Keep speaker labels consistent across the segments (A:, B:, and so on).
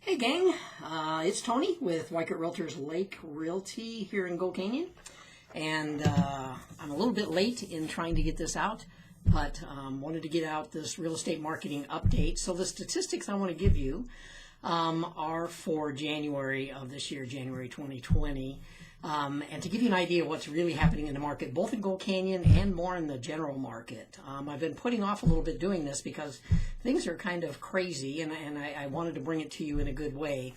A: Hey gang, it's Tony with Wycott Realtors Lake Realty here in Gold Canyon, and I'm a little bit late in trying to get this out, but wanted to get out this real estate marketing update. So the statistics I want to give you are for January of this year, January 2020, and to give you an idea of what's really happening in the market, both in Gold Canyon and more in the general market. I've been putting off a little bit doing this because things are kind of crazy, and I wanted to bring it to you in a good way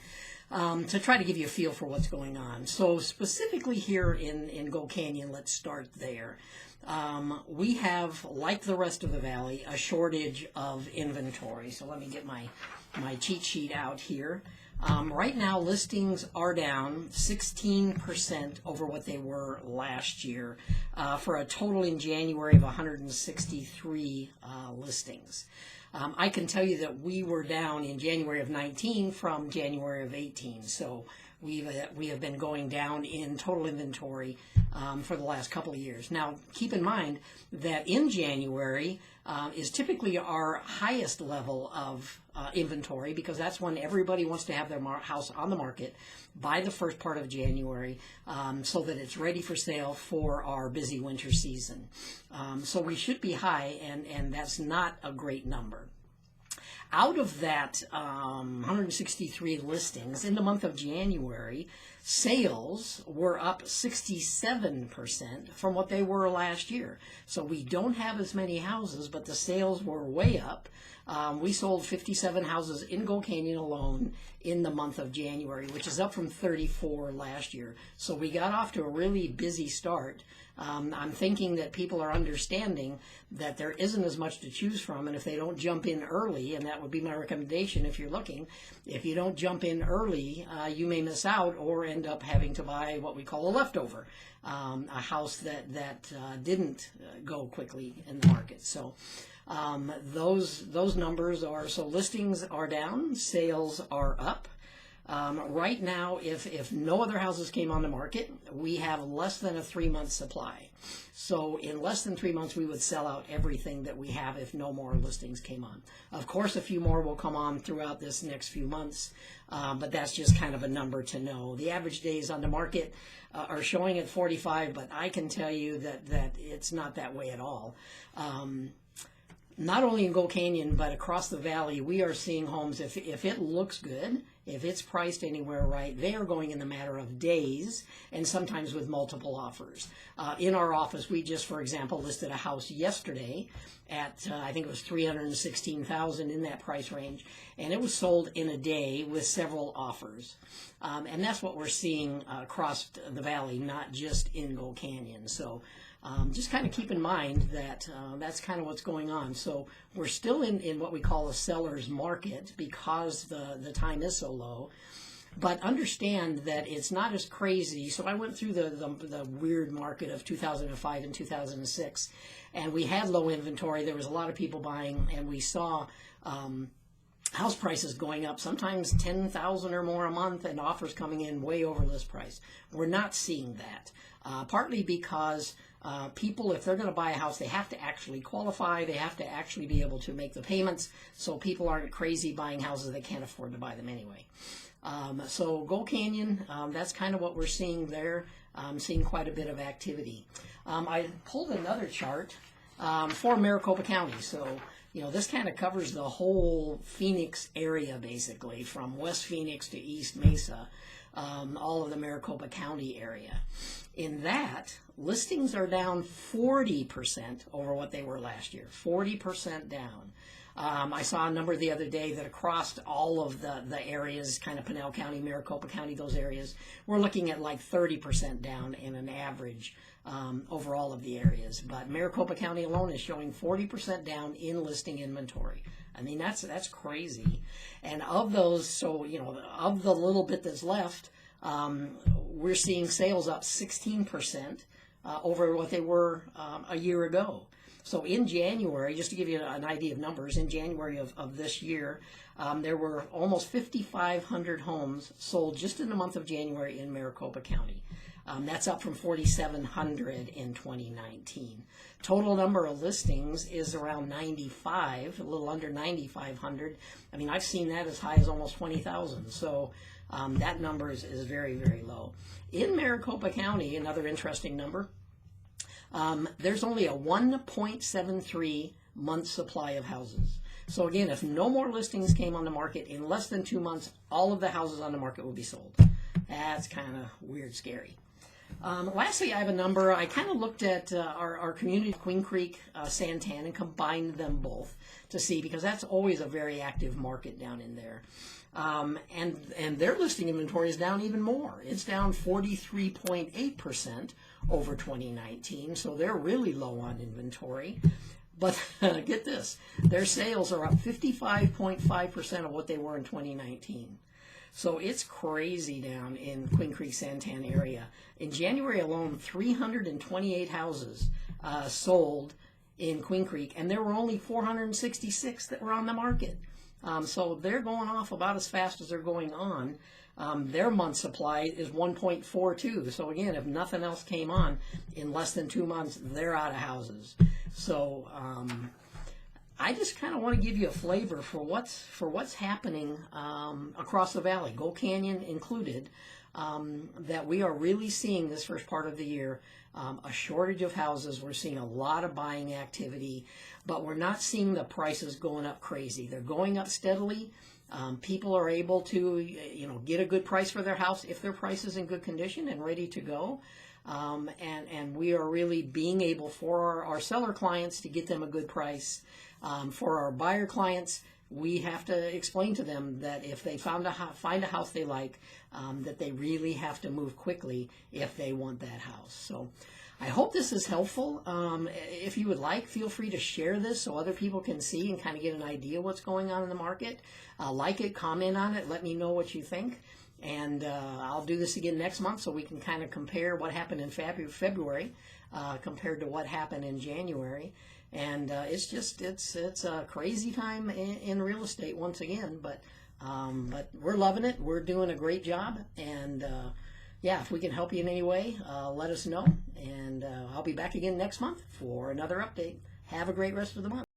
A: to try to give you a feel for what's going on. So specifically here in Gold Canyon, let's start there. We have, like the rest of the valley, a shortage of inventory. So let me get my cheat sheet out here. Right now, listings are down 16% over what they were last year for a total in January of 163 listings. I can tell you that we were down in January of 19 from January of 18. So we have been going down in total inventory for the last couple of years. Now, keep in mind that in January is typically our highest level of inventory, because that's when everybody wants to have their house on the market by the first part of January, so that it's ready for sale for our busy winter season. So we should be high, and that's not a great number. Out of that 163 listings in the month of January, sales were up 67% from what they were last year. So we don't have as many houses, but the sales were way up. We sold 57 houses in Gold Canyon alone in the month of January, which is up from 34 last year. So we got off to a really busy start. I'm thinking that people are understanding that there isn't as much to choose from, and if they don't jump in early, and that would be my recommendation if you're looking, if you don't jump in early, you may miss out or end up having to buy what we call a leftover, a house that didn't go quickly in the market. So those numbers are, so listings are down, sales are up. Right now, if no other houses came on the market, we have less than a 3-month supply. So in less than 3 months, we would sell out everything that we have if no more listings came on. Of course, a few more will come on throughout this next few months, but that's just kind of a number to know. The average days on the market are showing at 45, but I can tell you that it's not that way at all. Not only in Gold Canyon, but across the valley, we are seeing homes, if it looks good, if it's priced anywhere right, they are going in the matter of days, and sometimes with multiple offers. In our office, we just, for example, listed a house yesterday at, I think it was $316,000 in that price range, and it was sold in a day with several offers. And that's what we're seeing across the valley, not just in Gold Canyon. So just kind of keep in mind that that's kind of what's going on. So we're still in what we call a seller's market because the time is so low. But understand that it's not as crazy. So I went through the weird market of 2005 and 2006, and we had low inventory. There was a lot of people buying, and we saw house prices going up, sometimes $10,000 or more a month, and offers coming in way over list price. We're not seeing that, partly because people, if they're going to buy a house, they have to actually qualify. They have to actually be able to make the payments, so people aren't crazy buying houses they can't afford to buy them anyway. So Gold Canyon, that's kind of what we're seeing there. I'm seeing quite a bit of activity. I pulled another chart for Maricopa County. So, you know, this kind of covers the whole Phoenix area, basically, from West Phoenix to East Mesa, all of the Maricopa County area. In that, listings are down 40% over what they were last year, 40% down. I saw a number the other day that across all of the areas, kind of Pinal County, Maricopa County, those areas, we're looking at like 30% down in an average over all of the areas. But Maricopa County alone is showing 40% down in listing inventory. I mean, that's crazy. And of those, so, you know, of the little bit that's left, we're seeing sales up 16% over what they were a year ago. So in January, just to give you an idea of numbers, in January of this year, there were almost 5,500 homes sold just in the month of January in Maricopa County. That's up from 4,700 in 2019. Total number of listings is around 95, a little under 9,500. I mean, I've seen that as high as almost 20,000. So that number is very, very low. In Maricopa County, another interesting number, there's only a 1.73 month supply of houses. So again, if no more listings came on the market in less than 2 months, all of the houses on the market will be sold. That's kind of weird, scary. Lastly, I have a number. I kind of looked at our community, Queen Creek, Santan, and combined them both to see, because that's always a very active market down in there. And their listing inventory is down even more. It's down 43.8% over 2019, so they're really low on inventory. But get this, their sales are up 55.5% of what they were in 2019. So it's crazy down in Queen Creek, Santan area. In January alone, 328 houses sold in Queen Creek, and there were only 466 that were on the market. So they're going off about as fast as they're going on. Their month supply is 1.42. So again, if nothing else came on in less than 2 months, they're out of houses. So I just kind of want to give you a flavor for what's happening across the valley, Gold Canyon included, that we are really seeing this first part of the year a shortage of houses. We're seeing a lot of buying activity, but we're not seeing the prices going up crazy. They're going up steadily. People are able to, get a good price for their house if their price is in good condition and ready to go. And we are really being able for our seller clients to get them a good price. For our buyer clients, we have to explain to them that if they find a house they like, that they really have to move quickly if they want that house. So I hope this is helpful. If you would like, feel free to share this so other people can see and kind of get an idea what's going on in the market. Like it, comment on it, let me know what you think. And I'll do this again next month so we can kind of compare what happened in February compared to what happened in January. And it's a crazy time in real estate once again, but we're loving it. We're doing a great job, and yeah, if we can help you in any way, let us know. And I'll be back again next month for another update. Have a great rest of the month.